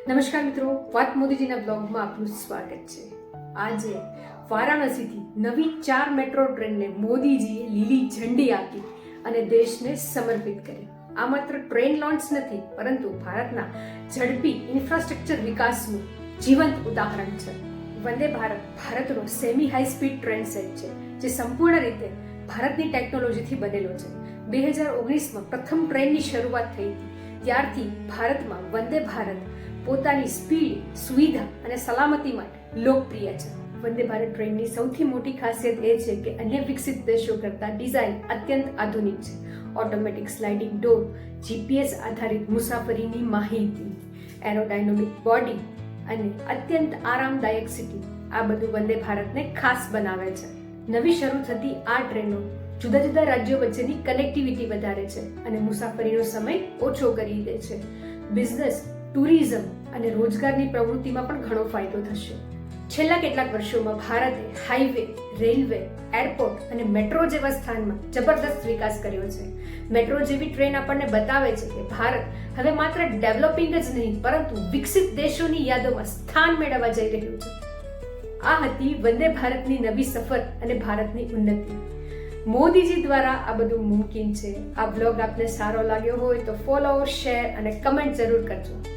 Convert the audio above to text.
નમસ્કાર મિત્રો, વાત મોદીજીના બ્લોગમાં આપનું સ્વાગત છે. આજે વારાણસીથી નવી 4 મેટ્રો ટ્રેનને મોદીજીએ લીલી ઝંડી આપી અને દેશને સમર્પિત કરી. આ માત્ર ટ્રેન લોન્ચ નથી, પરંતુ ભારતના ઝડપી ઇન્ફ્રાસ્ટ્રક્ચર વિકાસનું જીવંત ઉદાહરણ છે. વંદે ભારત ભારતનો semi high speed train set છે, જે સંપૂર્ણ રીતે ભારતની ટેકનોલોજીથી બનેલો છે. 2019માં પ્રથમ ટ્રેનની શરૂઆત થઈ હતી. ત્યારથી ભારતમાં વંદે ભારત પોતાની સ્પીડ, સુવિધા અને સલામતી માટે લોકપ્રિય છે. વંદે ભારત ટ્રેનની સૌથી મોટી ખાસિયત એ છે કે અન્ય વિકસિત દેશો કરતાં ડિઝાઇન અત્યંત આધુનિક છે. ઓટોમેટિક સ્લાઇડિંગ ડોર, જીપીએસ આધારિત મુસાફરીની માહિતી, એરોડાયનેમિક બોડી અને અત્યંત આરામદાયક સીટિંગ, આ બધું વંદે ભારતને ખાસ બનાવે છે. નવી શરૂ થતી આ ટ્રેનો જુદા જુદા રાજ્યો વચ્ચેની કનેક્ટિવિટી વધારે છે અને મુસાફરીનો સમય ઓછો કરી દે છે. બિઝનેસ, ટુરિઝમ અને રોજગારની પ્રવૃત્તિમાં પણ ઘણો ફાયદો થશે. છેલ્લા કેટલાક વર્ષોમાં ભારતે હાઈવે, રેલવે, એરપોર્ટ અને મેટ્રો જેવા સ્થાનમાં જબરદસ્ત વિકાસ કર્યો છે. મેટ્રો જેવી ટ્રેન આપણને બતાવે છે કે ભારત હવે માત્ર ડેવલપિંગ જ નહીં, પરંતુ વિકસિત દેશોની યાદોમાં સ્થાન મેળવવા જઈ રહ્યું છે. આ હતી વંદે ભારતની નવી સફર અને ભારતની ઉન્નતિ. મોદીજી દ્વારા આ બધું મુમકિન છે. આ બ્લોગ આપને સારો લાગ્યો હોય તો ફોલો, શેર અને કમેન્ટ જરૂર કરજો.